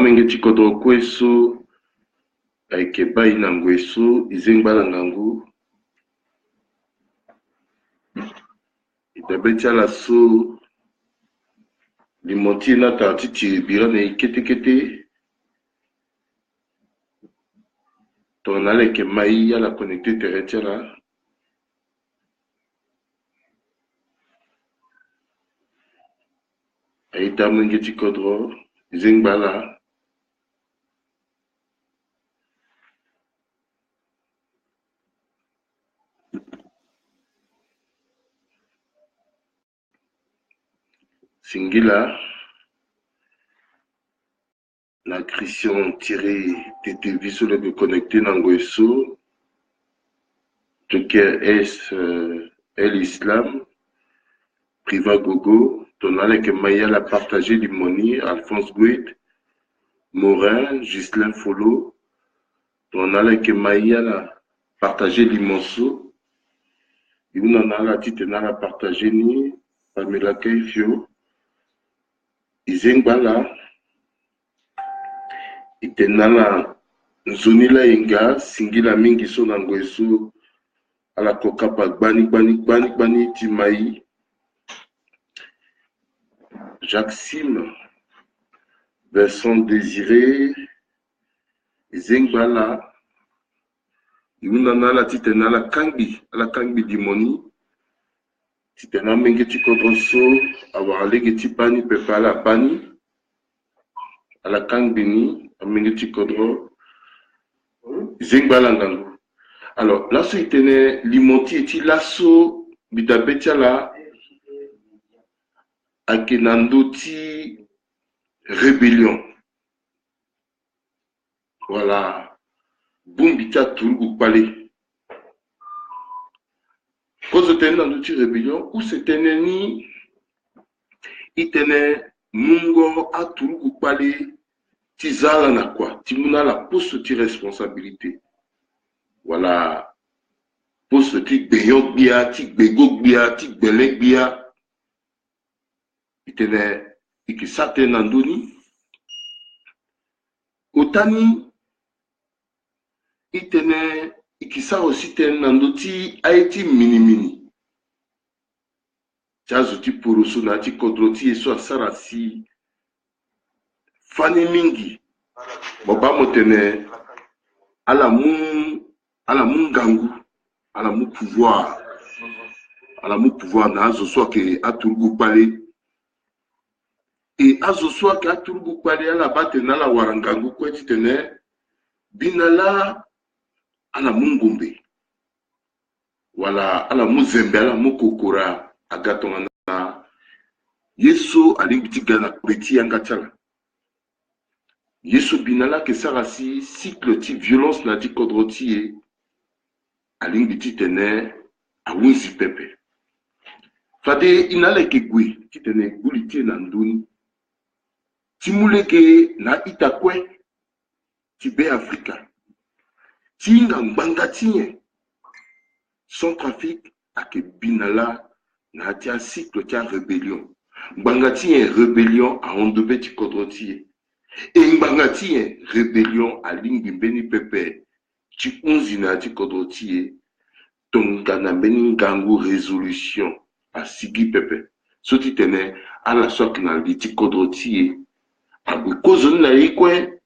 menge chikodo kweso aikeba inangweso izengba ngangu itabetia la so limoti na tatiti birane kete tonale ke mai ya la connecté terrestre là aita menge chikodo izengba la Singila, la Christian tirée de visuels de connecter Nangoeso, Joker S, l'islam, Priva Gogo, Tonale que Maya l'a partagé Limoni, Alphonse Gouet, Morin, Ghislain Folo, Tonale que Maya l'a partagé Limonceau, Yunana la titena l'a partagé ni, Pamela Kaifio, Izengbala, itenana nzunila inga singila mingi so nangwesu ala kokapa gbani timai Jacques Sim Vincent Désiré Izengbala yunana la titena la kangi dimoni titena mingi tikodroso awalege tipani pepala pani ala kangbini Aminiti Kodro, Zengbalangango. Alors, là, c'était Limonti et Lasso, Bitabetiala, Akenandoti, rébellion. Voilà. Bumbita Toulou Palais. Quand c'était Nandoti rébellion, où c'était Neni, il tenait Mungo à Toulou Palais. Tizala na quoi? Timuna la poste ti responsabilité. Voilà. Poste ti beyok bia, ti begok bia, ti belek bia. Itene ikisate nandoni. Otani itene ikisa aussi ten nandoti aiti mini. Chazo ti poroso na ti kodroti eso sarasi. Fani mingi boba motene ala mun gangu ala mu pouvoir na azo soit que aturgu pale et azo soit que aturgu pale ala batena la warangangu kweti tene binala ala mungombe wala ala muzembe ala mukokora agatonga na yeso alimbitigana kweti yangatala Yesu binala ke sarasi cycle ti violence na ti kodroti alingi ti tene awunzi pepe. Fade inale ke gwe ti tene guli ti na ndoni. Timule ke na itakwe ti be Afrika. Ti nga mbanga tiye. Centrafrique ake binala na ti a cycle ti a rébellion. Mbanga tiye rébellion a ondobe ti kodroti et Mbangati rébellion à Lingimbeni Pepe, tu onzina ti kodrotie, tongana beni gangu résolution à Sigi Pepe. Soti tene à la soque na ti kodrotie, à Bukozon na ekwe,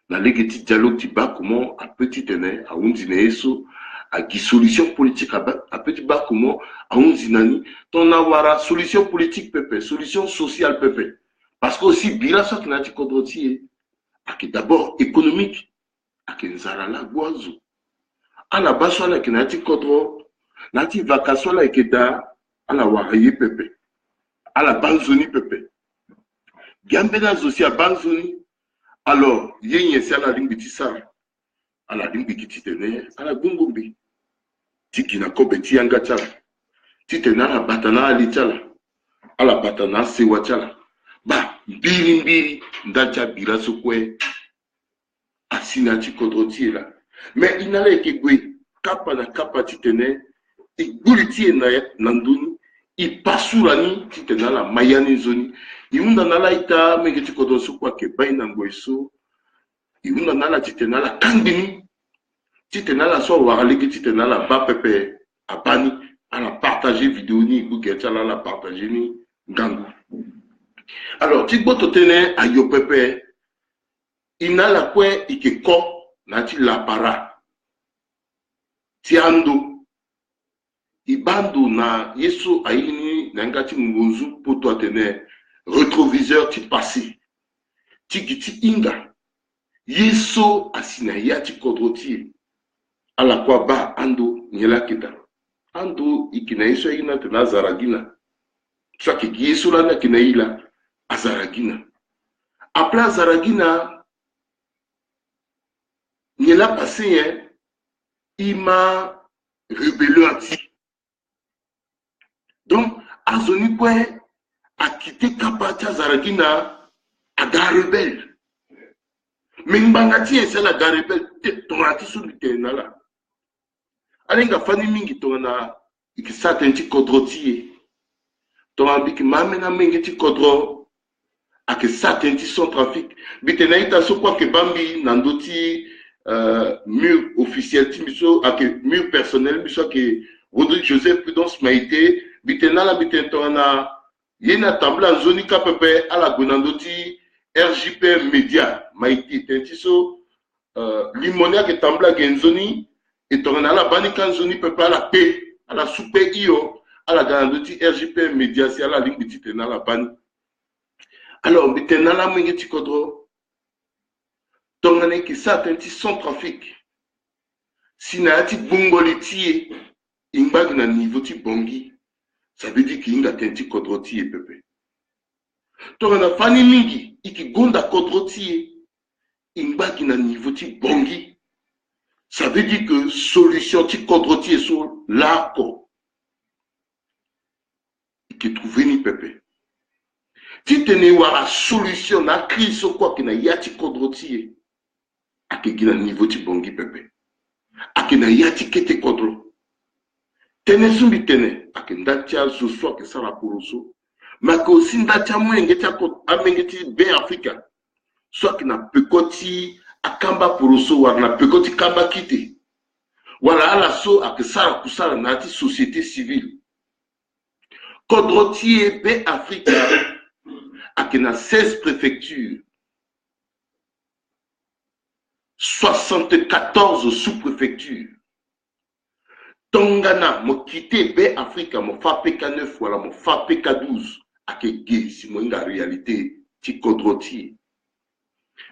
na legeti dialogue ti bakumo à petit tene à onzina eso, à qui solution politique à petit bakumo à onzinani, ton awara solution politique Pepe, solution sociale Pepe. Parce que aussi, bila soit na ti kodroti ake d'abord économique, ake nzara la guazo. Ala baso la ke na ti kodro, na ti vacation la ke da ala waraye pepe. Ala banzoni pepe. Gambe na zosia banzoni. Alors, yenye si ala lingbi ti sara. Ala lingbi ki ti tene, ala gungumbi. Ti gina kobe ti yanga chala. Ti tene ala batana ali chala. Ala batana sewa chala. Ba, mbiri, ndacha bila sokwe, asina ti kodroti la. Mais inale ke gwe, kapa na kapa ti tene, i guli ti na ndoni, i pasurani ti tene la mayani zoni, Iunda nala ita mengeti kodosu kwa ke baina ngoiso. Iunda nala titenala kangini. Titenala so waralegi titenala ba pepe abani ala partager vidéo ni bugetcha la partager ni gangu. Alors tikboto tene ayo pepe inala kwe ikeko nati la para. Tiando ibando na yeso aini na ngati ngonzu poto atene rétroviseur ti passé ti giti inga yeso asina ya ti kodroti ala kwa ba ando nyela kita ando ikina yeso ina tena zaragina saki yeso la na kina ila azaragina apla zaragina nyela passé ima rébellion ati. Donc, azoni kwe a quitté Kapacha Zaragina à gare rebelle. Mais mbangati c'est la gare rebelle ton ati sur le terrain là. Alenga fani mingi tona ikisata nti kodrotie. Ton abiki mamena mengeti kodro akisata nti son trafic. Bitena ita so kwa ke bambi nandoti mur officiel timiso ake mur personnel biso ke Rodrigue Joseph Prudence Maïté bitena la bitentona yena tambla zoni kapepe ala gonandoti RJP Media Maïté tentiso limonia ke tambla genzoni etona la banika zoni pepe ala pe ala soupe iyo ala ganandoti RJP Media si ala ling bitena la bani. Alors bitena la mengeti kodro tongane ki satenti son trafic sinati bongoliti imbag na niveau ti bongi ça veut dire qu'il y a tenti kodroti et pepe tongana fani mingi iki gonda kodroti imbag na niveau ti bongi ça veut dire que solution ti kodroti sur l'arco iki trouvé ni pepe ti tene wara solution na crise quoi que na yati kodroti ake gina niveau ti bongi pepe ake na yati kete kodro tene sumbi tene ake ndatia zoso ake sala poroso mako aussi ndatia mwengeti ako amengeti be Afrika so ake na pekoti akamba poroso wala na pekoti kamba kite wala ala so ake sala kusala na ati société civile kodrotie be Afrika ake na 16 préfectures 74 sous-préfectures. Tongana, mo quitté be Africa, mo fa PK9 wala mo fa PK12. Ake gay, si mo inga réalité, ti kodroti.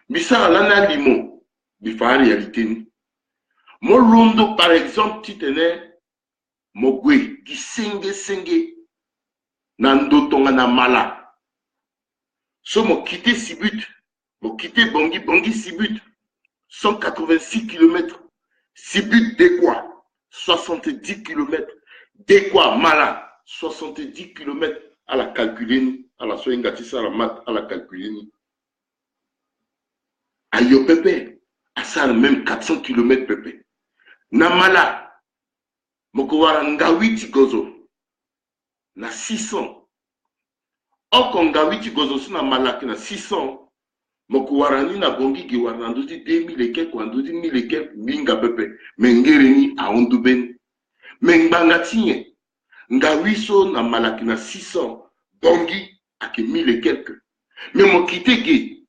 Misa lana limon, bi fa réalité ni. Mo londo par exemple, ti tene, mo gwe, ki senge, nando tongana mala. So mo quitté Sibut, mo quitté Bongi Sibut. 186 km, Sibut Dekwa, 70 km, Dekwa Mala, 70 km à la calculer, à la soingatissa, à la mat, à la calculer. Ayo Pepe, à ça même 400 km Pepe. Namala, Mokowara Ngawiti Gozo, na 600. Or, Ngawiti Gozo, na Malaki na 600. Moko warani na bongi ki warandoti 2000 et quelques, wandoti 1000 et quelques, minga pepe, mengereni a onduben. Mengbangatiye, ngawiso na malaki na 600, bongi ake 1000 et quelques. Mais mo kitege,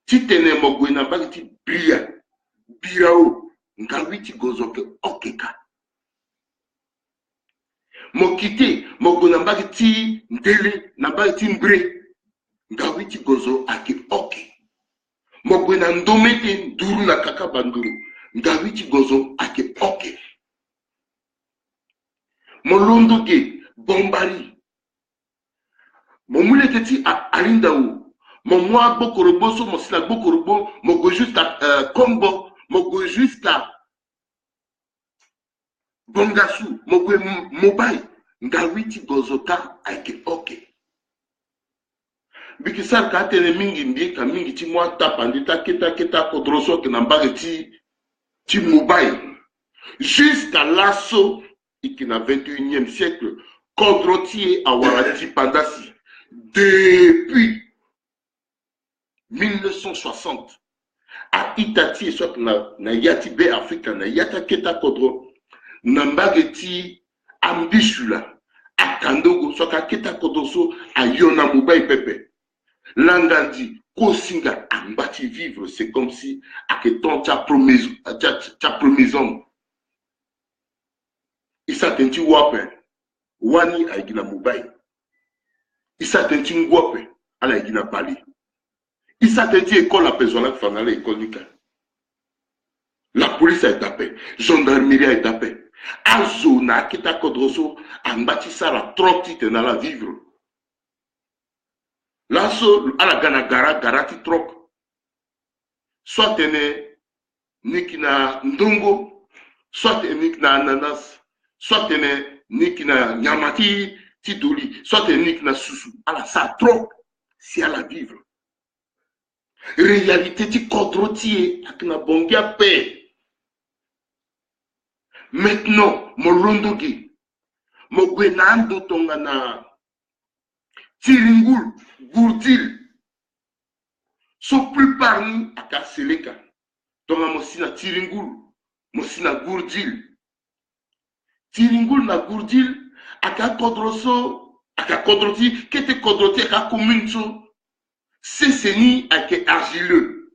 titene mo gwe na bagiti birao, ngawiti gozoke okeka. Mo kite, mo gwe na bagiti ndele, na bagiti mbre, ngawiti gozo ake oke. Mogwe na ndomete nduru na kaka banduru. Ngawiti gozo ake oke. Molondo ge bombari. Momule keti a alinda ou. Momwa bokorobo so mosina bokorobo. Mogo jusqu'à Kombo. Mogo jusqu'à Bongasu. Mogwe Mobile. Ngawiti gozo ka ake oke. Bikisar ka tene mingi mbi ka mingi ti mwa tapandi ta keta kodroso ke na mbage ti mobile jusqu'à l'assaut ikina 21e siècle kodrotie awara ti pandasi depuis 1960 a itati soit na yati be Afrika na yata keta kodro nambageti ambishula akandogo soit keta kodroso ayona mubai pepe langandi kosinga ambati vivre c'est comme si aketon cha promaison isa tenti wape wani aigina mubai isa tenti ngwape ala aigina bali isa tenti école apesona fanale école nika la police a tapé gendarmerie a tapé azo na kita kodroso ambati sara 30 na la vivre laso ala gana garati trop soit tene nikina ndongo soit nikina ananas soit tene nikina nyamati titoli soit tene nikina susu ala ça trop si ala vivre réalité ti kodrotie akina bongia paix maintenant molondogi mo gwenando tongana Tiringul, Gourdil, sont plus parmi à Kasseleka. Donc, Mosina Tiringul, Mosina Gourdil. Tiringul na Gourdil, à Kodroso, à Kodroti, qui était Kodroti à commune, c'est Seni à argileux.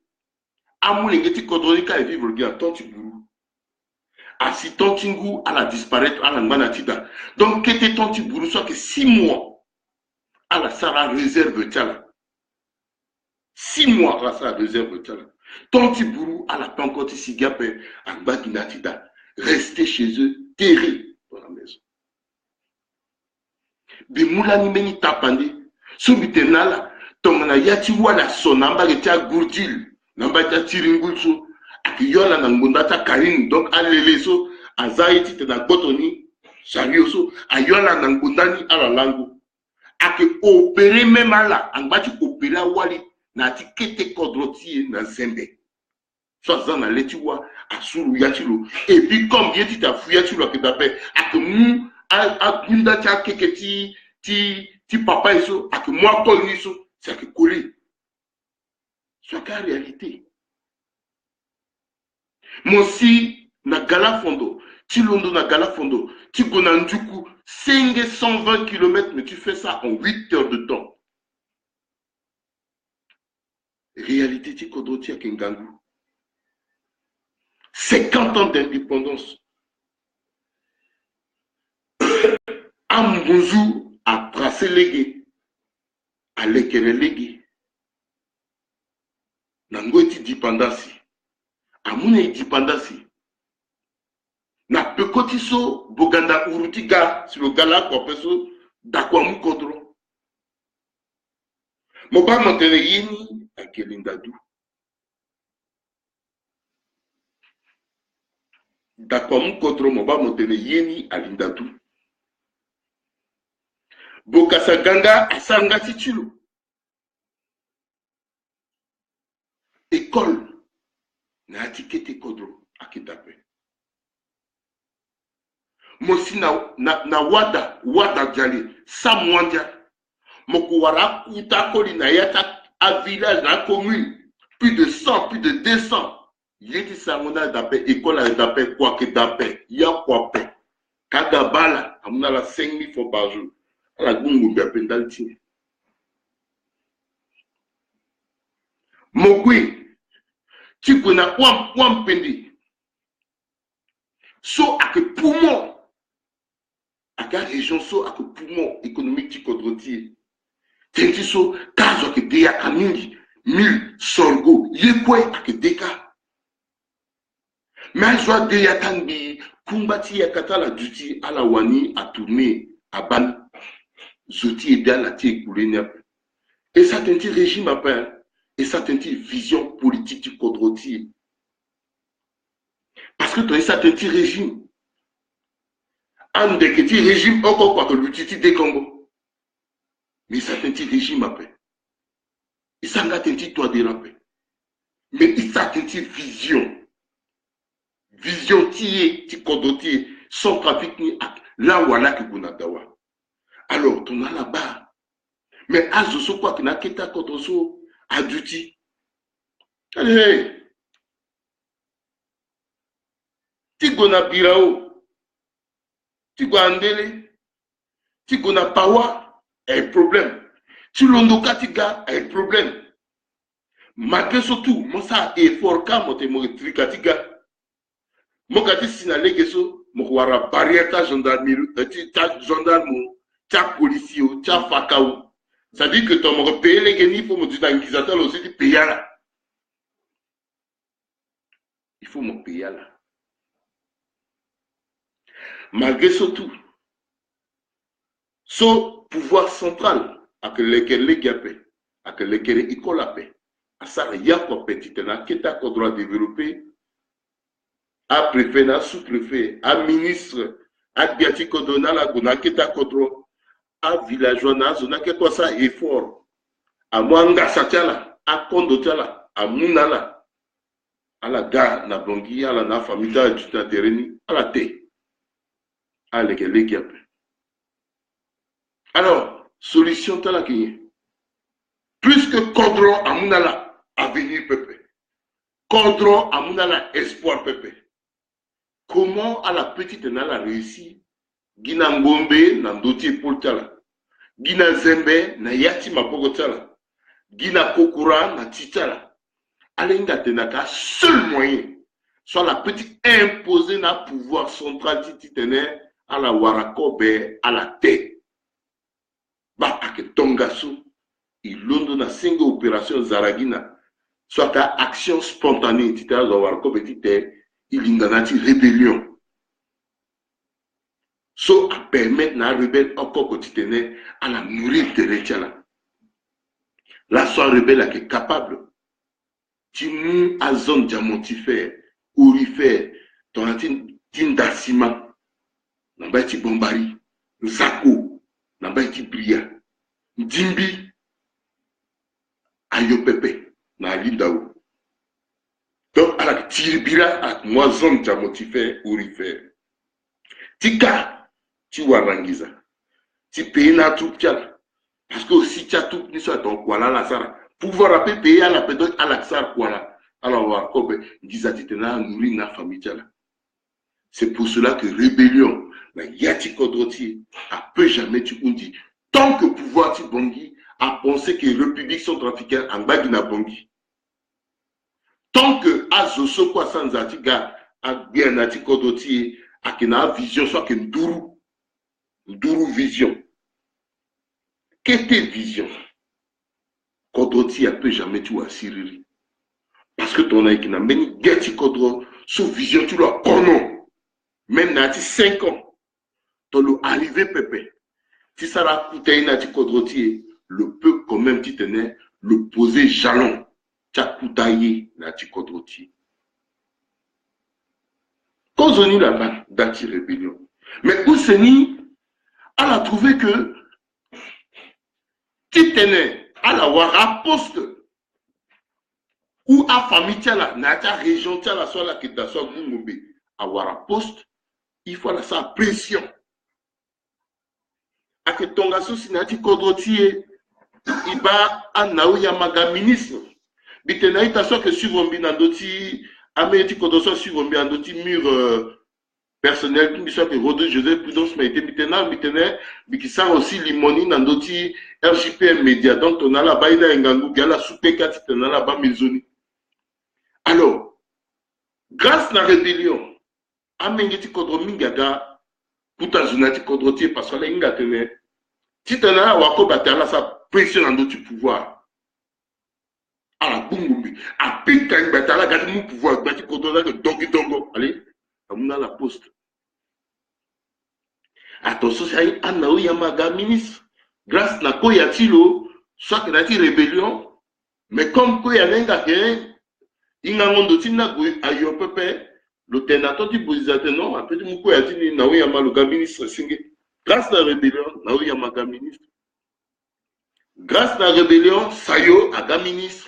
À mon égéti Kodroti à vivre le gars, Tontibourou. À si Tontingou, à la disparaître, à la manatida. Donc, qui était Tontibourou, soit que 6 mois. À la Sara réserve tchala. 6 mois à la Sara réserve tchala. Tontibourou à la pancarte sigapé à Baginatida. Restez chez eux, terrés dans la maison. Bimoulani meni tapandi. Subitenala, tomana yati wala sonamba getia gourdil. Namba tia tiringulso. Akiyola nangundata karin. Donc aleleso, azaiti te na botoni. Sarioso, ayola nangundani ala lango. Ake opéré même là, en bas tu opéré à Wali, na ti kete kodroti na zembe. Soit ça na letiwa, asuru yatilo. Et puis comme bien tu t'as fouillé yatilo que t'appelles, ake mou, a gunda tia keke ti papa iso, ake moi kol niso, c'est ake collé. Soit qu'en réalité. Moi si, na gala fondo, ti londo na gala fondo, ti gonanduku, 120 km, mais tu fais ça en 8 heures de temps. Réalité, tu kodroti à Kingangu. 50 ans d'indépendance. Ambonzou a tracé légué. A lekene légué. Nango eti dipandasi. Amune dipandasi. Na pekotiso boganda urutiga sur le gala kwa peso dakwa mukodro. Moba mantene yini akelindadu. Dakwa mukodro moba mantene yini alindadu. Bokasa ganga asanga tichilo. École na atikete kodro akitape. Mosi na wada jali samwandia mokuwara utakoli na yata à village na commune plus de 100 plus de 200 yeti samona d'appel école d'appel quoi que d'appel ya quoi pe kagabala amuna la 5000 fois par jour la gungu ya pendalti mokwi tikuna wam pendi so ak poumon la région so ak poumon économique qui kodroti tenti so kazo ke deya kamindi 1000 sorgo yekwe ak deka mais joie deya tanbi kumbati ya katala duty ala wani a tourner à ban zoti et dans la tie koulenya et ça tenti régime après et ça tenti vision politique du kodroti parce que toi ça tenti régime un des petits régimes encore quoi que l'outil des Congo. Mais ça t'inti régime après. Il s'en a t'inti toi de rappel. Mais il s'en t'inti vision. Vision tiye, ti kodotiye, sans trafic ni ak. Là où là que vous n'avez pas. Alors, tu as là-bas. Mais à ce quoi que n'a keta kodoso aduti. Allez, tigo na birao, tigo andele, tigo na pawa, un problème. Tu l'ondoka tiga, un problème. Malgré surtout, moi ça effort quand moi te mo trika tiga. Moi quand si na legeso, mo wara barrière ta gendarmerie, ta gendarme, ta policier, ta fakao. Ça dit que ton mo payer les geni, il faut me dire inquisiteur aussi du payer là. Il faut me payer là. Malgré surtout, ce pouvoir central, à que les gapé, à que les écoles à paix, à ça, il y a quoi petit, qui est à droit développé, à préfet, à sous-préfet, à ministre, à biati kodona la gona, qui est à kodro, à villageois, à zona, qui est ça effort, à mwanga satiala, à kondotiala, à munala, à la gare, na bongi, à la famille, à la terreni, à la thé, à les gapé. Alors, solution tala qui plus que Kodron Amunala, avenir Pepe. Kodron Amunala, espoir Pepe. Comment à la petite nala réussi Gina Ngombe, Nandoti Poltala. Gina Zembe, na Yati Mapogotala. Gina Kokura, na Titala. Alenga Tenaka, seul moyen, soit la petite imposée na pouvoir central tititener à la Warakobe, à la tête. Bah, à que Tongasu. Il londo na single opération Zaragina, soit à action spontanée, il y a une rébellion. So à permettre na rebelle encore quotidien à la nourrir de l'État. La soit rebelle qui est capable. Tu mou à zone diamantifère, aurifère, ton tindasima, n'a pas été bombari, zako, n'a pas été bria, dimbi. Ayo pepe na lindao. Donc à la tiribira à moison diamotifère ou rifère. Tika tu warangiza. Tu payes na tout tial. Parce que si tu as tout ni soit ton quoi la sara. Pouvoir rappeler payer à la pédole à la sara quoi là. Alors on va comme disait titena nourrir na famille tiala. C'est pour cela que rébellion la yati kodroti a peu jamais tu dit tant que pouvoir tu bongi à penser que les républiques sont trafiquées en Bagina Bongi. Tant que Azoso quoi sans atiga a bien atikodotie a kena vision soit que Nduru vision. Qu'est-ce vision? Kodoti a peu jamais tu as Siriri. Parce que ton aïkina meni gati kodro sous vision tu l'as kono. Même nati 5 ans. Ton lo arrivé pépé. Si ça l'a coûté nati kodroti le peuple quand même qui tenait le poser jalon. Tchakoutaye na tikodroti. Kozoni là-bas, d'ati rébellion. Mais Ouseni, elle a trouvé que tu tenais à la wara poste ou à famille tiala, na ta région tiala soit la kita soit Gungombe, à wara poste, il faut la sa pression. A que tonga souci na tikodroti iba anaouya maga ministre. Bitena ita so que suivre na doti ameti kodoso suivre na doti mur personnel qui soit que Rodrigue Joseph Prudence m'a été bitena bikisa aussi limoni na doti RJPM Média donc on a la baina ngangu gala soupeka tena la ba mizoni. Alors grâce na rébellion amengeti kodro mingaga puta zunati kodroti parce que la inga tene titana wako batala sa pression na doti pouvoir. À la Bungumbi, à Pékin, Batala, gardez mon pouvoir, Bati Kodona, que Dongi Dongo, allez, on a la poste. Attention, c'est un Naouyamaga ministre, grâce à Koyatilo, soit qu'il a été rébellion, mais comme Koyanenga, il n'a pas de ayo pepe, le ténateur du Bouzizaté, non, après tout, Koyatini, Naouyamaga ministre, grâce à la rébellion, Naouyamaga ministre. Grâce à la rébellion, Sayo, Aga ministre.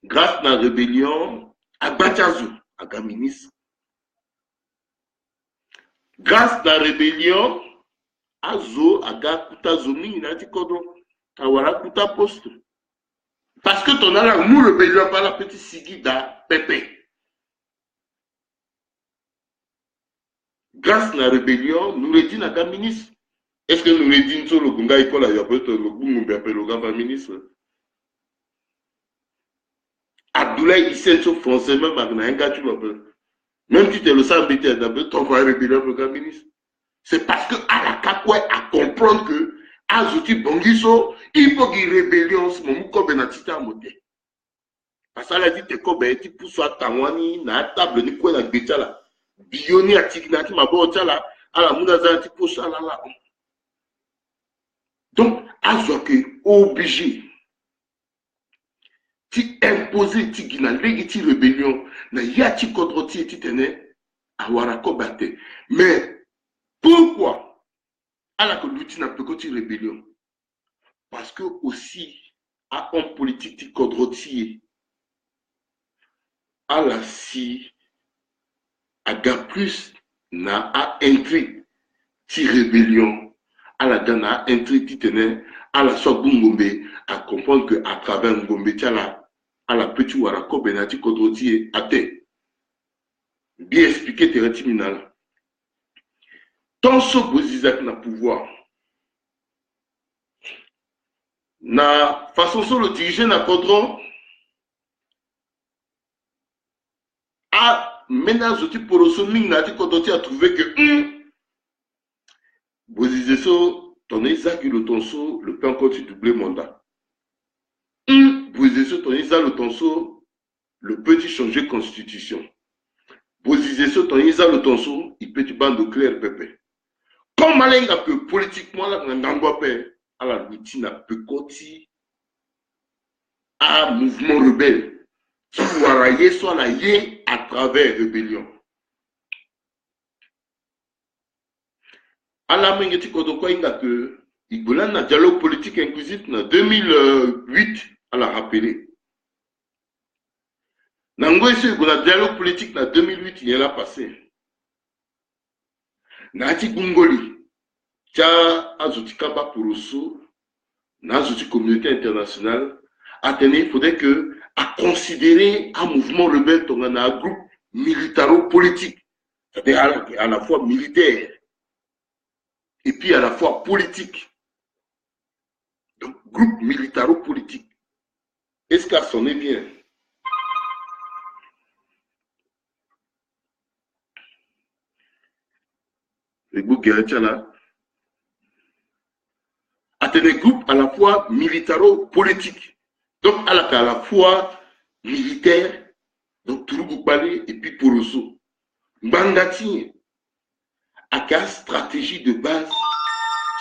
Grâce à la rébellion, Abatiazou, Aga ministre. Grâce à la rébellion, Azo, Aga Kutazomi, il a dit Kodro, Awara Kuta poste. Parce que ton ala, nous rébellions par la petite Sigida Pépé. Grâce à la rébellion, nous le disons à la ministre. Est-ce que nous le disons sur le Gunga Ikola, il y a peut-être le Gunga le ministre? Abdoulaye Issenso français, même un gars, tu m'appelles. Même si tu es le sang BT, tu vas rébellion le ministre. C'est parce que à la Kakoué à comprendre que Azouti Bongiso, il faut qu'il rébellion, mon mouko benatita moté. Parce que ça a dit, t'es comme tu pousses à Tawani, na table, ni quoi, na bétala. Bioni à Tignati, ma bonne tala, à la Mounaza, tu pousses à la. Donc, Azouki, obligé. Tu imposé, tu gina, légiti rébellion, na yati kodroti, tu tenais, à Warako Bate. Mais, pourquoi? Alors que l'outil n'a pas que rébellion. Parce que aussi, à un politique qui kodroti, à la si, à plus, n'a à intrigue, ti rébellion, à la dana intrigue qui tenait, à la soit Ngombe, à comprendre qu'à travers Ngombe, à la petite Warako Benati kodroti, à terre. Bien expliqué, t'es minal. Tant ce Bozizak n'a pouvoir, na façon sur le dirigeant na kodron, a ménage outil pour le sommet, n'a dit qu'on a trouvé que Bozizeso, ton Isaac le tonso, le pain encore tu doublé mandat. Bozizeso, ton Isaac le tonso, le petit changer constitution. Bozizeso, ton Isaac le tonso, il peut tu bande de clair pépé. Comme Malenga peut politiquement, là, n'angwa pé, à la routine, peut côté, à mouvement rebelle, soit la yé à travers rébellion. À la mengeti kodoko inga que Igola na dialogue politique inclusif en 2008 à la rappeler. Nangoy se Igola dialogue politique en 2008 il y a la passé. Nati Gungoli, tia azuti kaba poroso, na azuti communauté internationale, il faudrait que à considérer un mouvement rebelle dans un groupe militaro-politique, c'est-à-dire à la fois militaire et puis à la fois politique. Donc, groupe militaro-politique. Est-ce qu'à sonner bien? Le groupe Guéretcha là. À des groupes à la fois militaro-politique. Donc, à la fois militaire, donc Tourougou-Balé et puis Poroso. Mbangati, à quelle stratégie de base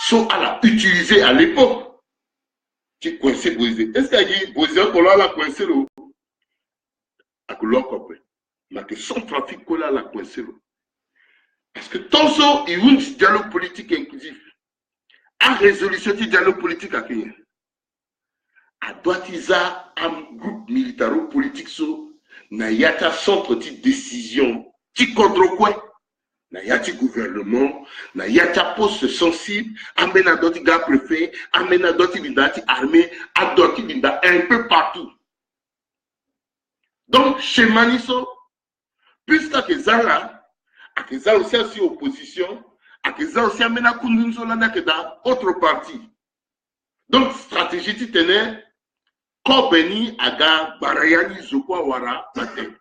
sont à la utiliser à l'époque? Qui coincé Bozé. Est-ce qu'il y a Bozé qu'on l'a coincé là? À que l'on comprenne. Mais que sans trafic qu'on l'a coincé là. Parce que tant ça, il y a un dialogue politique inclusif. À résolution du dialogue politique à Kenya. À droitiza un groupe militaro-politique so, na yata centre de décision, qui contre quoi? Na yati gouvernement, na yata poste sensible, amena doti gars préfet, amena doti bindati armée, a doti binda un peu partout. Donc, chez Maniso, puisqu'à que Zala, à que Zala aussi en opposition, à que Zala aussi amena Kundunzo là que dans autre parti. Donc, stratégie qui tenait, Kobeni aga Barayani Zokwa Wara Pate.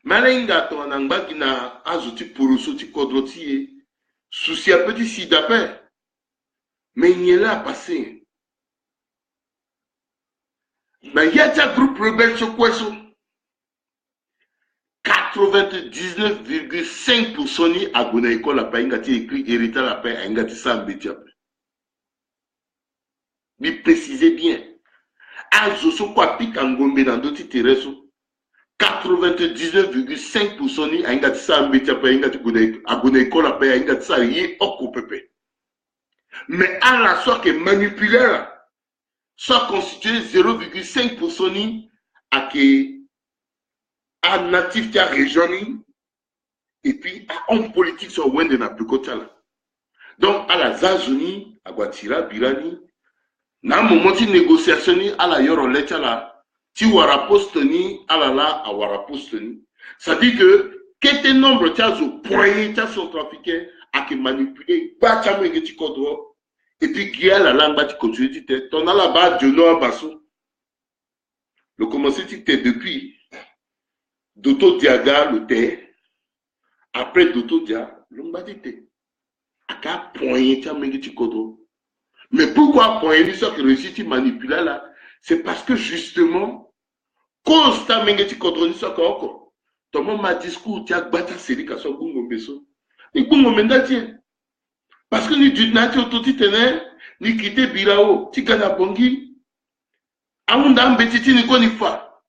Malenga to anangba kina azuti poroso ti kodroti souci a petit si d'appel. Mais il est là passé. Mais il y a un groupe rebelle sur quoi ça? 99,5% ni abonné école la paix ngati écrit héritage la paix ngati sambeti après. Mais précisez bien. Azo so kwa pika ngombe dans d'autres terrestres. 99,5% ni ngati sambeti après ngati abonné école la paix ngati sa yé oko pepe. Mais à la soit que manipulaire soit constitué 0,5% ni à que un natif qui a région et puis à homme politique sur Wende na Pekotala. Donc à la Zazuni, à Guatira, Birani, Na moment ti négociation ni ala yoro lecha la ti wara poste ni ala la a wara poste ni. Ça dit que quel nombre ti azo poigné ti son trafiqué a que manipuler ba cha mo ti kodro et puis qui a la langue ba ti continue ti te ton ala ba jono baso. Le commencer ti te depuis Doto Diaga le te après Doto Dia l'omba ti te aka poigné ti mo ti kodro. Mais pourquoi pour une histoire qui réussit à manipuler là? C'est parce que justement, constat mengeti contre ça encore. Ton ma discours tu as battu série qu'à son bungo beso. Ni bungo mendati. Parce que ni du nati autoti tener ni quitter bilao ti kana bongi. Aunda mbetiti ni ko ni fa.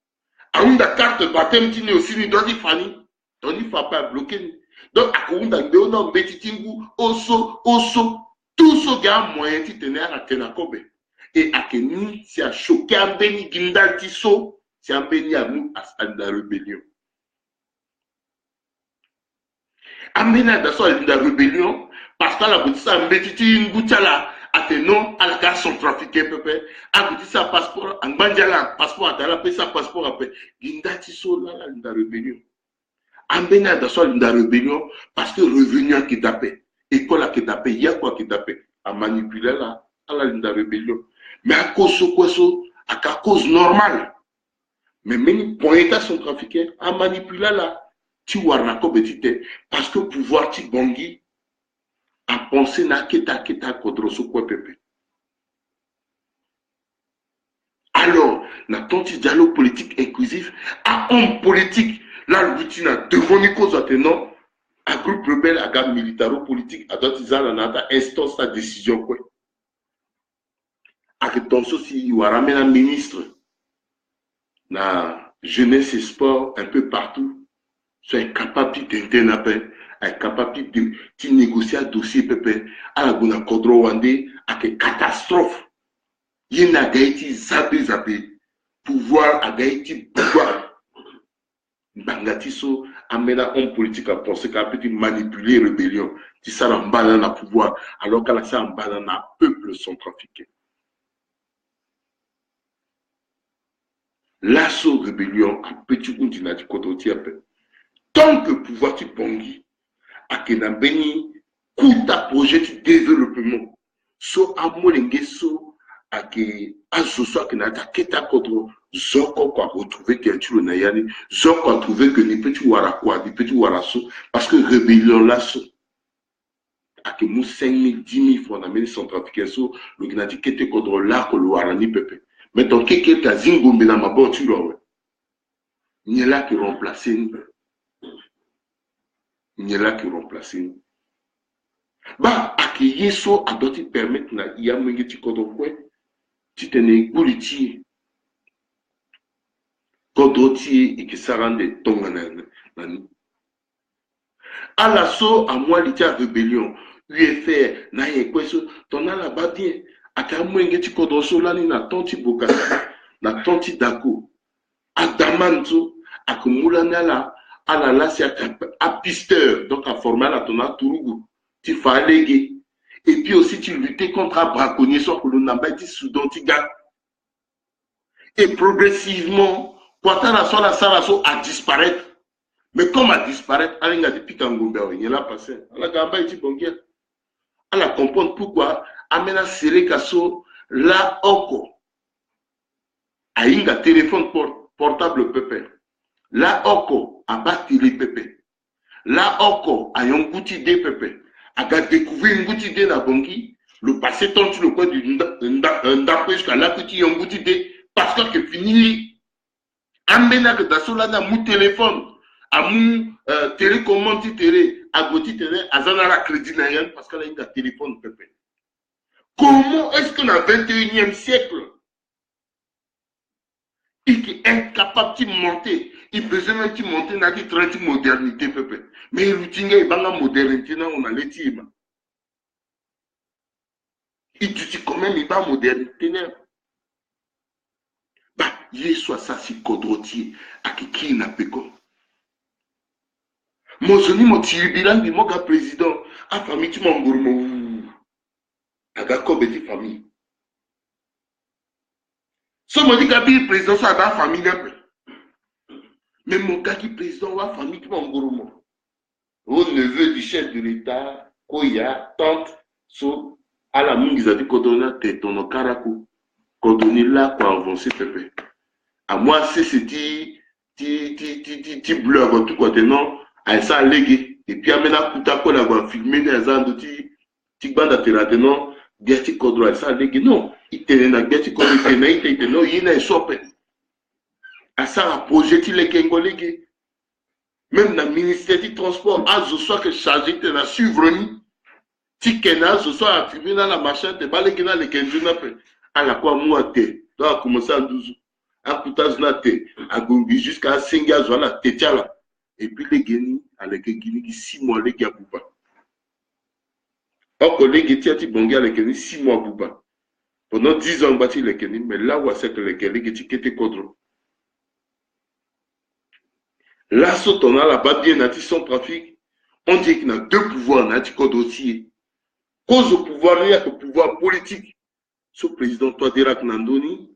Aunda carte baptême ti ni aussi ni doni fani. Doni fa pas bloquer. Donc aunda ndeo no mbetiti ngu oso tout ce qui a moyen de tenir à Tenakobe. Et à Keni, c'est à choquer un béni Gindaltiso, c'est un béni à nous à la rébellion. Un béni à la rébellion, parce qu'à la boutique, un bétiti, une boutala, à tes noms, à la carte sont trafiqués, pépé. À boutique, ça passeport, en bandjala, passeport, à la paix, ça passeport, après. Gindaltiso, là, la rébellion. Un béni à la rébellion, parce que revenu à qui tapait. École à qui tapé, il y a quoi qui tapé à manipuler là, à la rébellion. Mais à cause de quoi ça, à cause normale. Mais même pour l'État sont trafiqués, à manipuler là, tu vois la compétition. Parce que pouvoir ti bongi, à penser na keta contre ce quoi pépé. Alors, na ton dialogue politique inclusif, à homme politique, là, le but n'a devant les causes attenant. Un groupe rebelle, un gars militaro-politique, à d'autres instance sa décision. Quoi. À attention, si il y a un ministre, la jeunesse et sport, un peu partout, soit capable d'internaper, capable de négocier un dossier, pépé, à la bonne cadre rwandais, à une catastrophe. Il y a un gaïti zappé, pouvoir, à gaïti pouvoir. Bangatiso amène un homme politique à penser qu'à peut manipuler la rébellion, qui ça en banane à pouvoir, alors qu'à la ça en banane à peuple sont trafiqués. L'assaut rébellion à petit continent du côté tant que pouvoir tu pongi, à kena beni, coûte à projet de développement, so à molengeso, à que à ce soit que n'a ta keta contre Zoko a retrouvé quelque chose Nayani, Zoko a trouvé que les petits warakwa, les petits warasso, parce que rébellion là, à que nous 5 000, 10 000 francs d'Amérique centrafricaine, le Gnadi qui était contre l'arc, le warani pepe. Mais tant que quelqu'un zingombe dans ma bonne tu l'as, il n'y a là qui remplacer nous. Il n'y a là qui remplacer nous. Bah, à qui yeso a doit te permettre na iya mengeti kodokwe, tu te ne gouliti. Kodoti et que ça rende tonganani. À l'assaut, à moi, l'État rébellion, UFR, na yekweso, ton a là-bas bien. À kamwengeti kodoso lani na tonti bokasa, na tonti dako. À damanto, à kumulana la, à la la, c'est à pisteur, donc à former la tona turugu. Tu fais alléguer. Et puis aussi, tu lutter contre un braconnier, soit que l'on n'a pas dit soudan, tu gagnes. Et progressivement, Ouattara la Sarasso a disparaître. Mais comme a disparaître, elle a dit Pikangombe, il y a là passé. Elle a gamba dit bon guerre. Elle a compris pourquoi Amena Sere Kasso, la Oko, a un téléphone portable pépé. La Oko a battu les pépé. La Oko a un goût d'idée pépé. A découvert une goût d'idée dans Bongi. Le passé tant sur le coin du Ndapé jusqu'à là que tu as un goût d'idée. Parce que fini. Amena que dans cela mon téléphone, à mon télécommande télé, à goti télé, à zanara crédit nayan parce qu'elle a un téléphone pépé. Comment est-ce que dans le 21e siècle, il est incapable de monter, il besoin même de monter dans la modernité pépé. Mais il y a une modernité on a l'étime. Il dit quand même il va modernité. Bah, il soit ça si kodroti à qui n'a pas quoi. Mon zoni mon bilan du moga président a famille tu m'en gourmou. A gako beti famille. So mon dit que président ça va famille mais mon gars qui président va famille qui m'en gros au neveu du chef de l'État Koya tante so à la mungi za dit kodona te tono karako kodoni là quoi avancer pépé à moi c'est dit ti blog tout côté non à ça légué et puis amena kuta ko la va filmer les ans ti banda terate non gati kodro ça légué non il tenait na gati kodro il tenait non il n'a sopé à ça a projet ti les kengolégué même dans le ministère du transport à ce soit que chargé de la suivre ti kena ce soit attribué dans la machine de balé kena les kenjuna pe à la quoi moi te doit commencer à 12 à coutage na te à gombi jusqu'à 5 gaz voilà te tiala et puis les geni à les geni qui 6 mois les gars poupa or collègue ti ati bonga les geni 6 mois poupa pendant 10 ans bâti les geni mais là où c'est que les geni qui était contre là saut on a là-bas bien nati son trafic on dit qu'il y a deux pouvoirs nati code aussi cause au pouvoir il y a le pouvoir politique ce président toi Derac Nandoni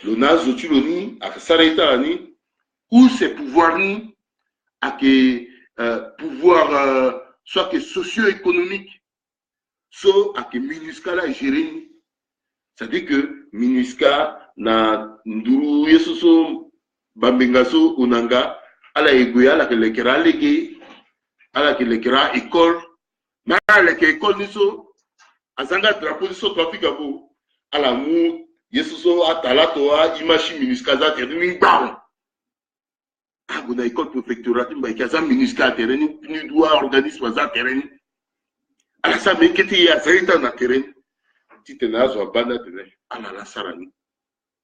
le nazo tuloni à Sareta ni ou ces pouvoirs ni à que pouvoir soit que socio-économique soit à que MINUSCA la gérer c'est-à-dire que MINUSCA na nduru yesoso bambengaso onanga ala egoya la que le kera légué ala que le kera école mais ala que école ni so azanga drapeau ni so trafic abo ala mu yesoso atala toa imachi MINUSCA za terni bam ah bon école préfectorale timba kaza MINUSCA terni ni doit organisme za terni ala sa me kete ya zaita na terni titenazo abanda terni ala la sarani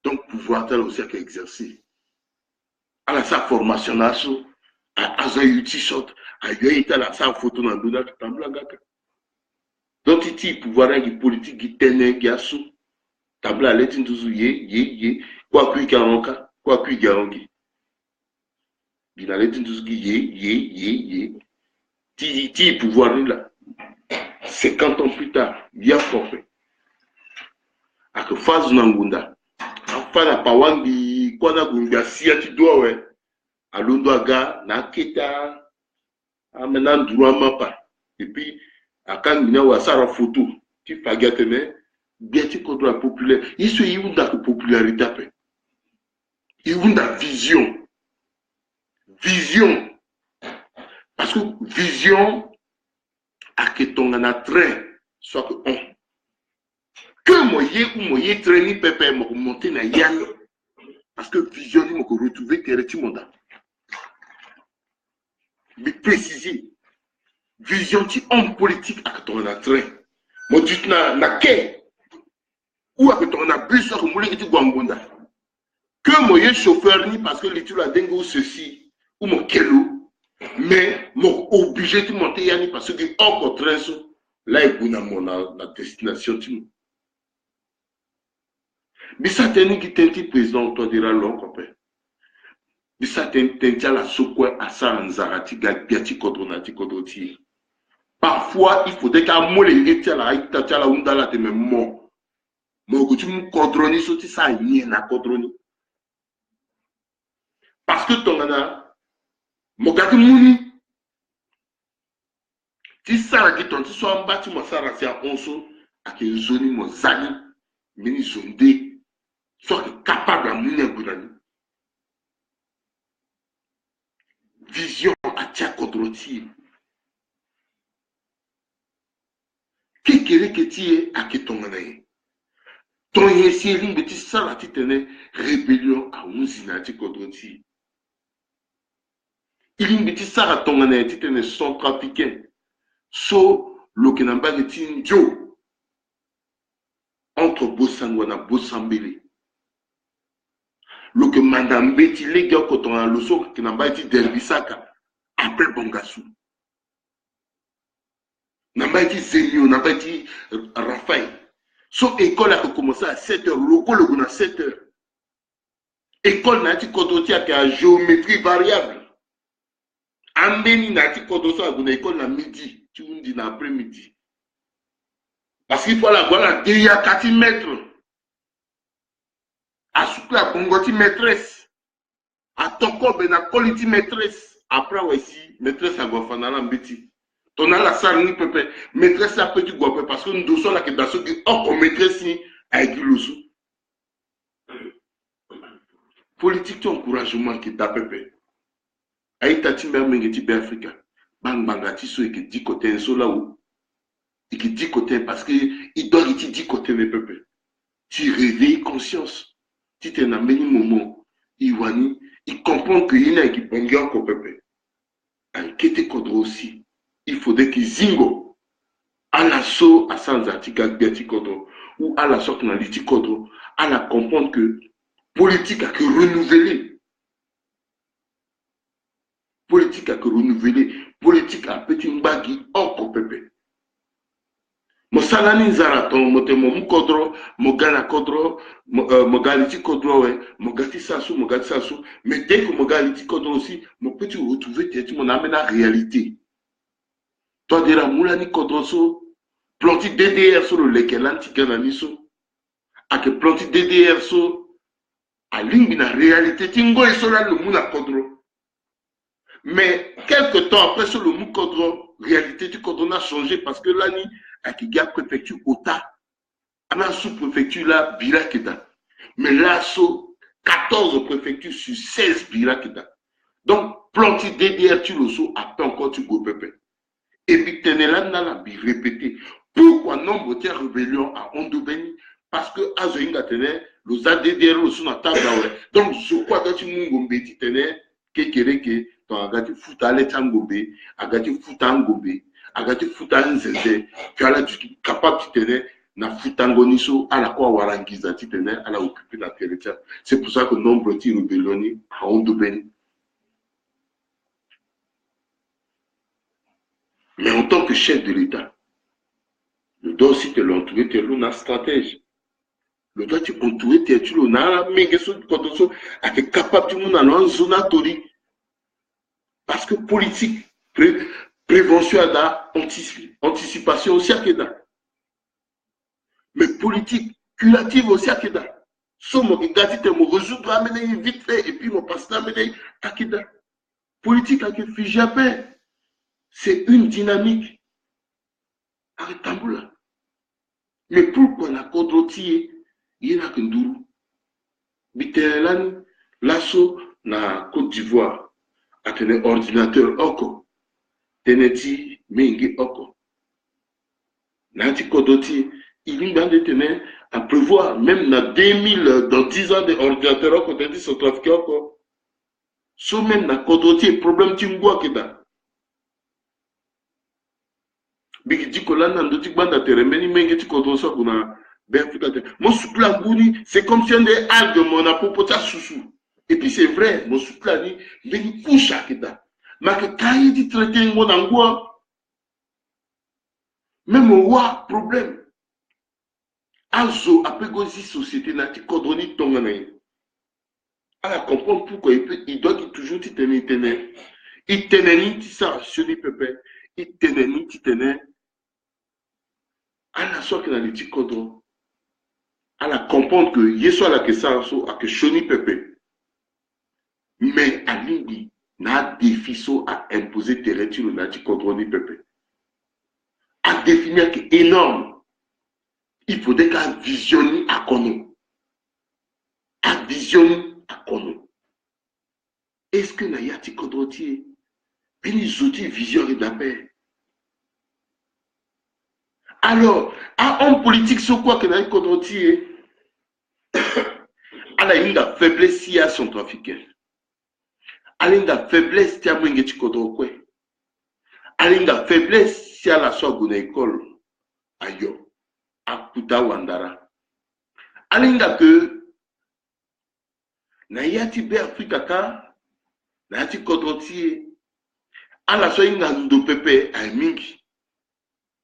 donc pouvoir tel aussi à exercer à sa formation naso à azaïuti shot à yoita la sa photo na dona tamblangaka donc titi pouvoir qui politique qui tenait qui asu tabla leti nduzu ye kwa kui karonka kwa kui garangi bina leti nduzu ye ti pouvoir là 50 ans plus tard bien forfait à que phase nangunda afana pawangi kwana gunga sia ti doa we alondo aga na keta amena ndura mapa et puis akan mina wa sara photo ti fagatene bien ti kodra populaire iso yunda ko popularité pe yunda vision parce que vision a que ton na train soit que on que moyen traîner pépé mo monter na yann parce que vision ni mo ko retrouver tereti monda mais préciser vision ti homme politique a que ton na train mo dit na ke ou a que ton na bus so ko muli ti gwambunda que moyen chauffeur ni parce que l'étude la dengue ou ceci ou mon kelo mais mon obligé de monter yanni parce que hors train so là il na la destination ti bisa teni qui tenti président toi dira long copain bisa tenti la sokwe asa nzarati gatiati kodronati kodroti parfois il faudrait qu'à mole ngeti la ita la unda la te même mo ko tu kodroni soti sa ni na kodroni parce que ton ana mo gati muni ti sara ki ton ti so mbati mo sara si a onso ake zoni mo zani mini zonde soit capable à mener Goudani. Vision à tia kodroti. Qui kere que tu es à qui ton anaye. Ton yesi limbe ti sala ti tene rébellion à unzina ti kodroti. Ilimbe ti sala ton anaye ti tene centrafricain. So lo kenamba ti ndio entre Bosangwana Bosambele. Le que Madame Betty les gars quand on a le son qui n'a pas été Derbisaka après Bongassou n'a pas été Zénio n'a pas été Raphaël son école a commencé à 7h le coup à 7h école n'a été contrôlée à géométrie variable Ambeni n'a été contrôlée à l'école à midi tu me dis l'après-midi parce qu'il faut la voir à 4 mètres Asukla Bongoti maîtresse. A Toko Bena Quality maîtresse. Après, aussi, maîtresse à Gofanala Mbiti. Ton a la salle ni pepe. Maîtresse à petit guape parce que nous dosons la kedation qui encore maîtresse ni avec l'ousou. Politique encouragement qui t'a pepe. Aïta Timber Mengeti Africa. Bang Bangati so et qui dit côté un so là où. Et qui dit côté parce que il doit être dit côté mes pepe. Tu réveilles conscience. Tu t'es dans many moments. Iwani. Il comprend qu'il y a qui bonge encore pepe. Aïkete Kodro aussi. Il faudrait qu'il zingo. À l'assaut à sans article Gati Kodro. Ou à la sorte dans l'iti Kodro. À la comprendre que politique a que renouveler. Politique a que renouveler. Politique a petit mbagi encore pepe. Mosalani zaraton motemo mukodro mogana kodro mogaliti kodro mogati sasu mais dès que mogaliti kodro aussi mon petit retrouver tête mon amène la réalité. Toi de la moulani kodro so planti DDR sur le lekelanti gananiso a que planti DDR so a ligne na réalité tingo et sur le mouna kodro. Mais quelque temps après sur le mou kodro réalité du kodro a changé parce que l'année à qui a préfecture Ota, à la sous-préfecture là, Birakeda. Mais là, so 14 préfectures sur 16 Birakeda. Donc, planti DDR, tu le so, après encore tu go pepe. Et puis, tenez-là, n'a répété. Pourquoi nombre de rébellions à Ondobeni? Parce que Azoinga tenait, le ADDR le so na table. Donc, je crois que tu m'ongombe, tu tenais, que ton agati futa ale tangombe, agati futa ngombe. Agati futa nzeze tu ala capable de tenir na futangoniso à la quoi warangiza tu tenir à la occuper la territoire. C'est pour ça que nombre de rébellions à Ondobeni. Mais en tant que chef de l'État, le doit aussi te l'entourer, tu es une stratège. Le doit te entourer, tu es là, mais tu es capable de nous dans une zone tori. Parce que politique, prévention à anticipation aussi à Keda. Mais politique curative aussi à Keda. Somme qui gâte me résoudre amener vite fait et puis mon pasteur amener à Keda. Politique à Fijapé, c'est une dynamique. Arrêtez-là. Mais pourquoi la Kodrotier, il y a que Ndourou. Bitelani, l'assaut na Côte d'Ivoire, a tenu ordinateur oko. Teneti Mengi oko. Nanti Kodrotier, il y a des tenants à prévoir, même dans 2000, dans 10 ans d'ordinateur oko, teneti sont trafiqués oko. So même na Kodrotier, problème Tingwa Keda. Bigi Dikola, Ndoti Banda Teremeni, Mengi Tikodrosa Kuna. Mon soupla bouni, c'est comme si on est algues, mon apopota sousou. Et puis c'est vrai, mon soupla ni, veni coucha keda. Mais que quand il dit traiter mon angua, même au roi, problème. Azo, après gozi société, n'a ti kodroni tonganaï. Alors comprendre pourquoi il doit toujours t'y tenir. Il tenait ni ça, je dis pépé. Il tenait ni t'y tenir. À la soirée, qu'il a les petits kodrons. À la comprendre que Yeso la que ça a que Choni Pepe. Mais à l'indi, n'a défi à imposer territoire n'a dit contrôler Pepe. À définir que énorme. Il faudrait qu'à visionner à Kono. À visionner à Kono. Est-ce que n'a yati contrôler? Puis zoti vision et d'appel. Alors, à homme politique sur quoi que n'a contrôler? À la une faiblesse si à son trafiquant. À la faiblesse si à moins que tu contrôles. À la faiblesse si à la soie de l'école. Ayo. À Kuta Wandara. À la que na yati be Afrika ka na yati contrôler. À la soie ingando pepe à mingi.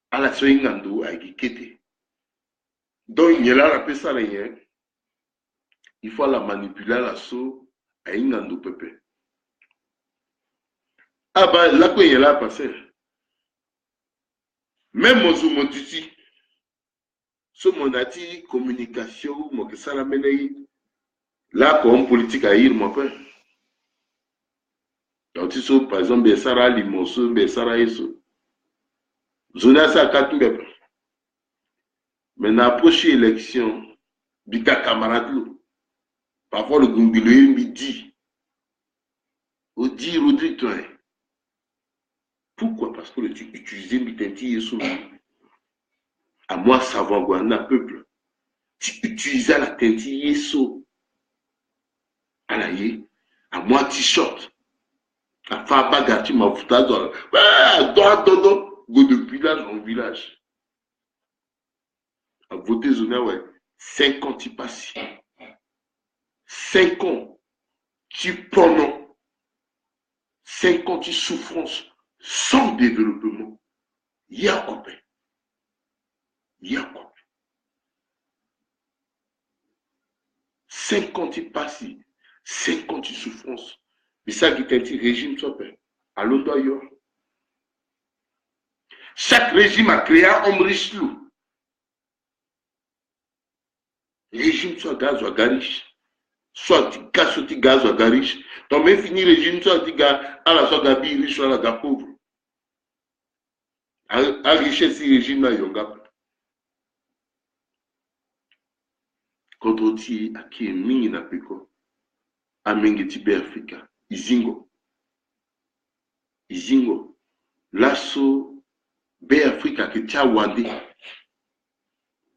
À la soie ingando à gikete. Donc il y a là la pesa rien. Il faut la manipuler à la so à ingando pepe. Ah bah là quoi il y a là passé. Même mon titi, ce mon ati communication, mon que ça la mené. Là, comme politique à ir, mon père. Donc, tu sais, par exemple, Bessara Limoso, Bessara Eso. Zona sa Katumbe. Maintenant, approche l'élection, Bika camarade, parfois le Gungulé me dit, au dit Rodrigue Toin. Pourquoi? Parce que tu utilisais Mitenti et son à moi, savant Guana, peuple. Tu utilisais la tenti et son à la yé, à moi, t-shirt. À faire bagati, ma fouta, go de village en village. À voter zona, ouais. 5 ans, tu passes. 5 ans, tu pendant. 5 ans, tu souffrance. Sans développement. Il y a quoi? Il y a quoi? 5 ans, tu passes. 5 ans, tu souffrance. Mais ça qui t'est dit, régime, soit père. Allons d'ailleurs. Chaque régime a créé un homme riche loup. Régime soit gaz ou gariche. Soit tu casses ou tu gaz ou gariche. Donc, même fini régime, soit tu gars, à la soit gabi riche, soit la gars pauvre. À richesse, si régime là, yon gars. Quand on dit à qui est mini na peko, à mengeti be Africa, izingo. Izingo. Lasso be Africa qui tia wande.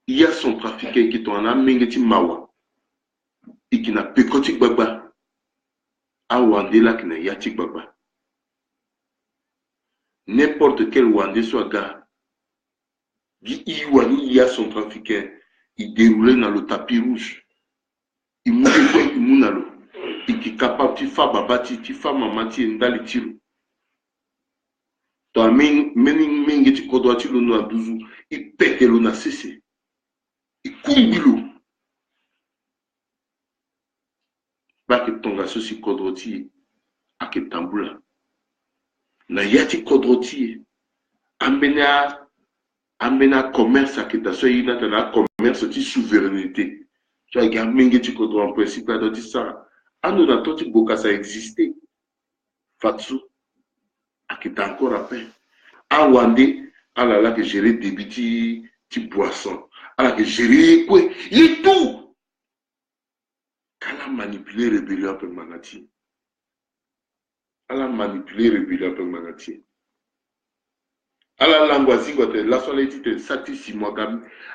Il y a son trafiquant qui est en amengeti mawa. Et qui n'a pécotique baba. A wande là qui n'a yatik baba. N'importe quel wande soit gars. Il y a son trafiquant. Il déroulait dans le tapis rouge. Il mouille quoi, il mouille dans l'eau. Et qui est capable de faire babati, de faire mamati, dans les tirs. Toi, mengeti kodwati lo no aduzu. Il pète l'eau na cessé. Il kumbi l'eau. Ba ke tonga sosi kodroti a ke tambula. Na yati kodroti amena commerce a ke taso yina na commerce ti souveraineté. Tu as gardé mengeti kodro en principe là dit ça. Anu na toti boka ça existait. Fatsu a ke ta encore après. A wande a la que gérer débiti ti boisson. A la que gérer quoi? Il tout. Elle a manipulé la rébellion pour Manati. Elle a manipulé la rébellion pour Manati. Elle a l'angoisse, la soleil dit sati si moi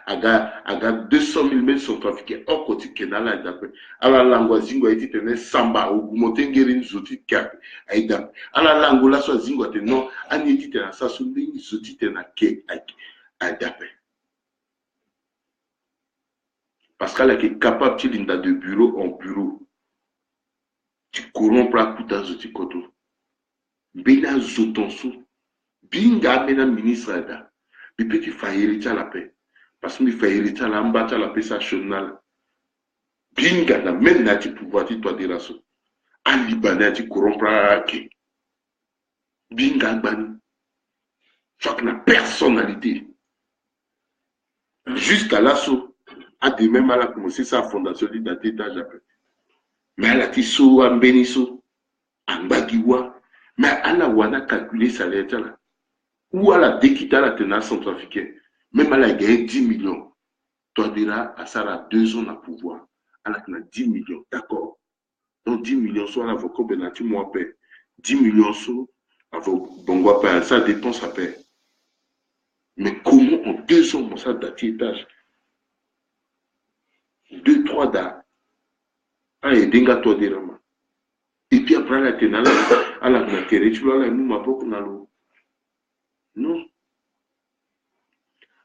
aga 200 000 mètres sont trafiqués hors côté Kenala d'après. Elle a l'angoisse, elle dit samba ou montengerin zoti cap. Elle a l'angola soit zingo non, elle dit ça souligne zoti na ke d'après. Parce qu'elle est capable de bureau en bureau. Tu corrompes la couta zoti koto. Bena zotonso. Binga mena ministre da. Mais peut-tu faire hériter la paix. Parce que tu fais hériter la mbata la paix sa chonal. Binga na même na tu pouvoir tu toi de la so. En Libanais tu corrompes la ke. Binga bani. Chaque na personnalité. Jusqu'à l'assaut. A de même elle a commencé sa fondation d'identité après. Mais elle a dit so en beniso. En bagiwa. Mais elle a wana calculé sa lettre là. Ou elle a déquitté la tenace centrafricaine. Même elle a gagné 10 millions. Toi diras, à ça a 2 ans à pouvoir. Elle a 10 millions, d'accord. Donc 10 millions, soit elle a vos benati moi paix. 10 millions, soit elle va bon paix. Ça dépend, ça paie. Mais comment en 2 ans, ça date étage 2, 3 dates. Elle a denga toi diras. Et puis après, elle a tenace, elle a intérêt, tu vois, elle a nous ma propre nalo. Non.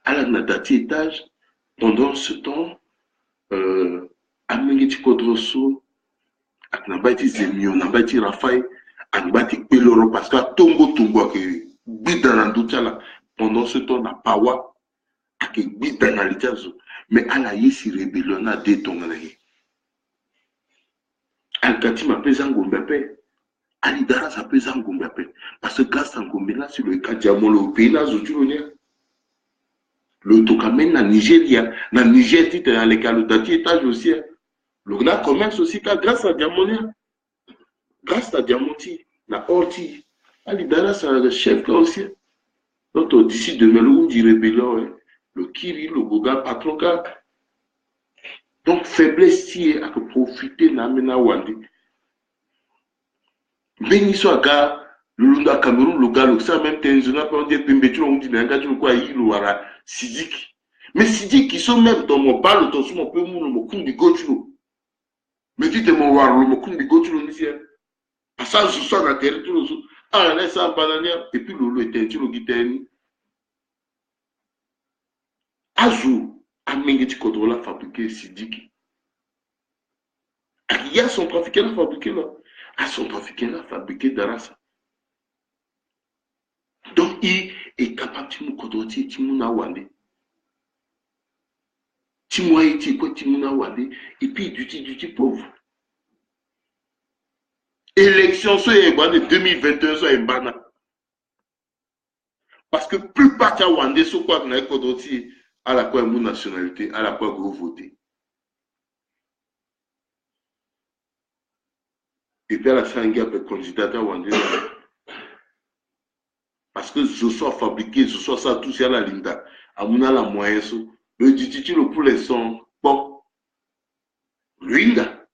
Elle a date étage. Pendant ce temps, Amengeti Kodroso, Aknabati Zemio, Nabati Rafaï, Aknabati Peloro, parce que Tongo que Bidanandutala, pendant ce temps, na Pawa, Ake Bidanalitazo, mais ala yesi rébellion na détonné. Alkati m'a pesé en Gombepe, Alidara sa pesé en Gombepe, parce que grâce à Gombe là, sur le Kadiamon, le pays là, Zotulonia. Le Tokamen na Nigeria, na Niger, tu es dans les cas, le dati étage aussi. Le commerce aussi, grâce à Diamonia, grâce à Diamonti, la Horti, Alidara, c'est le chef là aussi. Donc, d'ici demain, le dit rébellion, le Kiri, le Goga, patron, donc, faiblesse, si à profiter, n'amena Wandi. Béni soit gars, le Lunda Cameroun, le gars, le ça même, Tenzona, on dit, Pimbetu, on dit, Nanga, tu quoi, il ou ara, Sidik. Mais Sidik, qui sont même dans mon bal, le ton, mon peu, mon coup de Gotulo. Mais dites-moi, le mon coup de Gotulo, ici. À ça, je suis dans la terre, tout le monde. Ah, là, ça, bananière, et puis le était, tu le guitani. Azou, a mengeti kodrola fabriqué Sidik. Il y a son trafiqué là, fabriqué là. À son trafiqué là, fabriqué Darasa. Donc, il est capable de nous contrôler, de nous nawande. Timwa iti quoi, Timuna Wande, et puis du pauvre. Élection, soit de 2021, soit Mbana. Parce que plus partir Wande, soit quoi, qu'on a contrôlé, à la quoi, mon nationalité, à la quoi, gros voter. Et puis, à la fin, il y a un candidat à Wande. Parce que je sois fabriqué, je sois ça, tout ça, la linda. À mon la moyen, le dit pour les sons, bon, linda.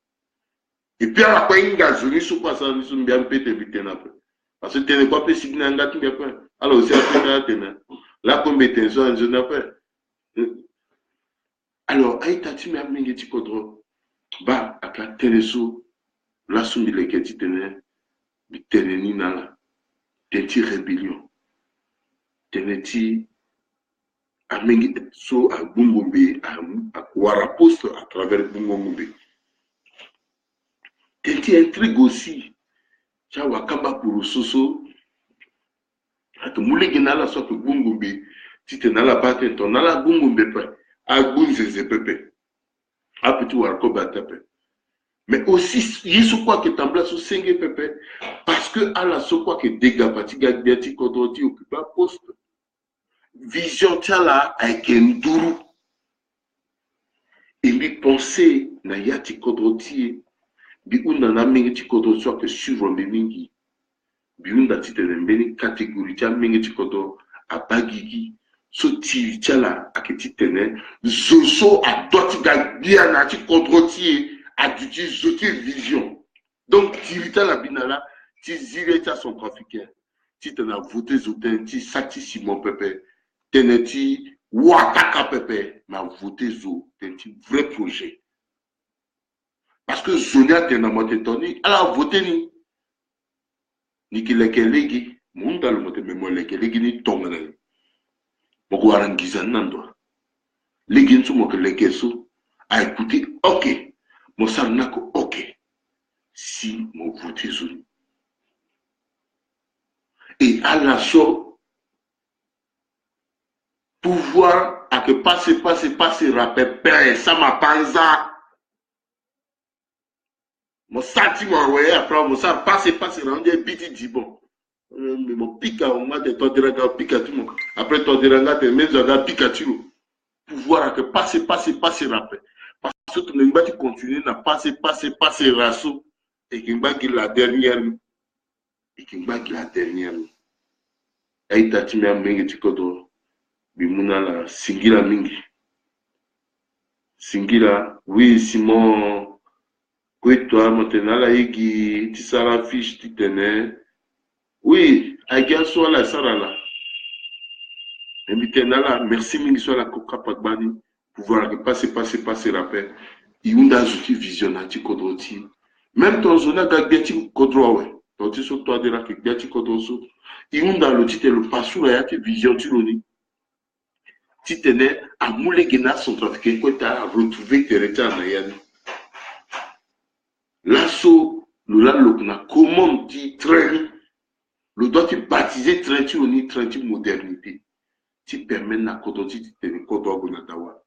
Et puis à la fin, il y a un sur quoi ça, nous sommes bien pété, parce que tu n'es pas possible, tu n'as pas. Alors, c'est à peine, la compétition, je n'ai pas. Alors, Aïta, tu m'as mis un petit peu de bah, à la téléso, la soumise, les qui étaient tenus, les tenus, nala, des rébellions. Teneti amengi so a Bungombe a Warapost à travers Bungombe. Teneti intrigue aussi. Cha wakamba pour soso. Atu mulegi nala so que Bungombe. Si tu n'as la batte, ton nala Bungombe pas. A Bunzeze pepe. A petit Warakoba tape. Mais aussi, il y a quoi que t'embla sous 5 pepe. Parce que à la so quoi que dégâts patiga biati kodoti occupe un poste. Vision tala avec un dourou. Et lui penser na yati kodoti bi unda na mingi ti kodoti soit que suivre mingi bi unda ti tene mbeni catégorie tia mingi ti kodo a bagigi so ti tala aketi tene zoso a doti ga bia na ti kodoti a duti zoti vision. Donc tirita la binala ti zire ta son trafiquant ti tena voté zoten ti sati Simon Pepe teneti Ouattaka Pepe m'a voté zo, c'est un vrai projet. Parce que Zonia Tenamate Tony, elle a voté ni. Ni ki lekelegi, munda le mote memo lekelegi ni tongre. Moko arangizan nando. Legin su moke lekeso, a écouté, ok. Mon sarnako, ok. Si mon voté zo. Et à la so, pouvoir à que passer, rappel, ça m'a panza. Mon sentiment, ouais, après, mon ça passe, rendu petit dit bon. Mais mon pica, au moins, de ton diranga, pica tout mon. Après, ton diranga, te mets à pica tout. Pouvoir à que passer, rappel. Parce que tu n'as pas continuer à passer, rasso. Et qu'il va la dernière. Et t'as tu m'as mingi, tu kodo. Bimuna la, singila mingi. Singila, oui, Simon. Oui, toi, maintenant, là, tu sais la fiche, tu tenais. Oui, aïe, soit la sarala. Et maintenant, là, merci, mais soit la coca pagbani. Pouvoir passer, rappel. Il y a un outil visionnaire, kodroti. Même ton zone, il y a un kodro, ouais. Donc, tu sais, toi, de là, il y a un kodro. Il y a un titre, le passou, il y a une vision, tu l'as. Tu tenais à mouler gena son trafic, quand tu as retrouvé tes retards, l'assaut, le lalo, comment tu traînes, le doit te baptiser train, tu as train de modernité. Tu permets na kodoti tu te kodo gonatawa.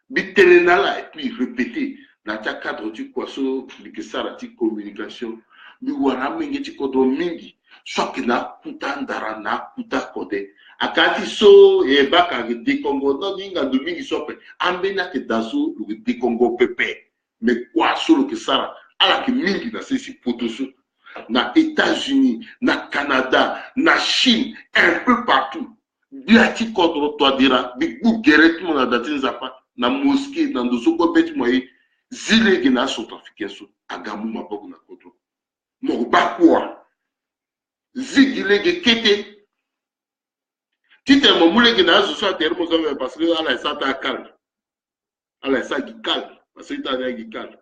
Bitenenala et puis répéter dans ta cadre du poisson de sarati communication. Mi wara mingi ti kodo mingi. Soit que na kuta ndara na kuta kode. Akati so e baka de Congo non dinga de mingi sope. Ambena ke daso le de Congo pepe. mais quoi solo que ça ala ki mingi na sesi potoso na États-Unis, na Canada, na Chine, un peu partout. Biati contre toi dira, big bou geret mon adatin zapa na mosquée dans dos ko bet moyi zile gina sont africains so agamu maboko na koto. Mo bakwa. Zigile ge kete. Tite mo mule gina zo so terre mo comme parce que ala ça ta calme. Ala ça qui calme parce que ta qui calme.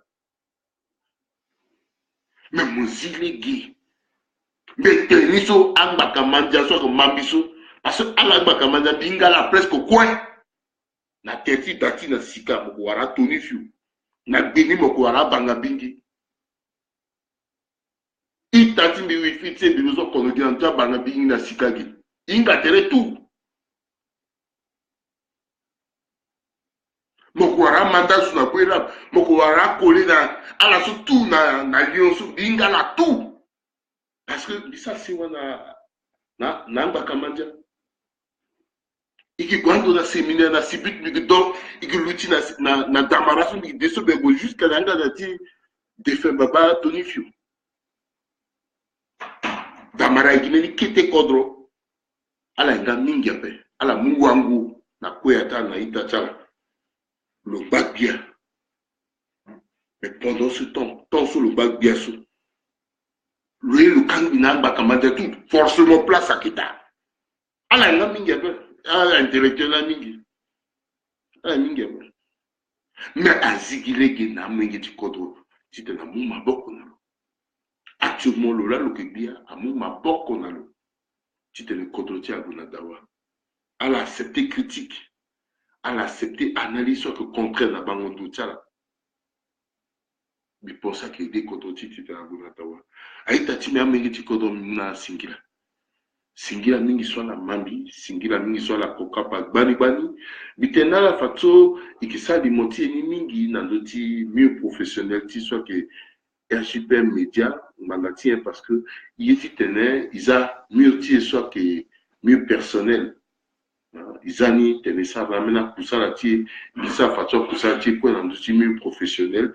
Mais mo zile gi mais teniso ambaka manja so ko mambiso parce que ambaka manja bingala presque quoi na teti dati na sika moko wara toni fiu na bini moko wara banga bingi itati mbi wifi tse bilozo kono di anta banga bingi na sika gi inga tere tout moko wara manda su na kwela moko wara kole na ala su tout na lion su bingala tout parce que bisa si wana na ambaka manja iki kwando na séminaire na sibit mi do iki luti na damarasu mi deso bego jusqu'à l'anga na ti defe baba toni fiu damara igine kete kodro ala nga mingi ape ala mungu wangu na kweta na ita chala le bac bien mais pendant ce temps sur le bac bien sous lui le kangina bakamanda tout forcément place à kita ala nga mingi ape ala intellectuel na mingi ala mingi ape mais azigile gina mingi tikodro tite na muma boko na lo actuellement lola lo kebia a muma boko na lo tite le kodro ti aguna dawa ala accepter critique ala accepter analyse soit que contraire na bango do tala bi pensa que des kodro ti tite aguna dawa aita ti me mingi tikodro na singila singira mingi swala mambi singira mingi swala kokapa gbani bitena la fato ikisali moti ni mingi na ndoti mieux professionnel ti soit que RJPM média mandatien parce que yeti tene isa mieux ti soit que mieux personnel izani tene ça ramena kusala ti bisa fato kusala ti ko na ndoti mieux professionnel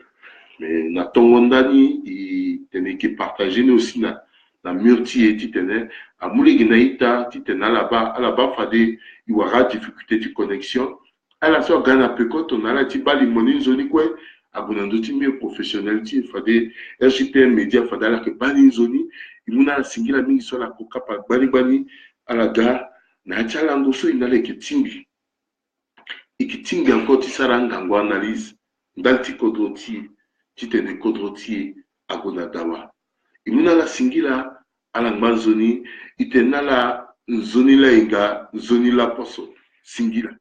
mais na tongondani i tene ki partager aussi na murti et titene a moulegi naïta titena là-bas fade iwara difficulté de connexion à la so gana pekot on a la tibali moni zoni kwe abunando ti mieux professionnel ti fade RJPM média fade la ke bani zoni imuna singila mingi so la kokapa bani à la gare na chala ngoso inale ke tingi ikitingi encore ti saranga ngo analyse ndanti kodroti titene kodroti agona dawa imuna la singila ala ngbanzoni itenala nzoni la inga nzoni la poso singila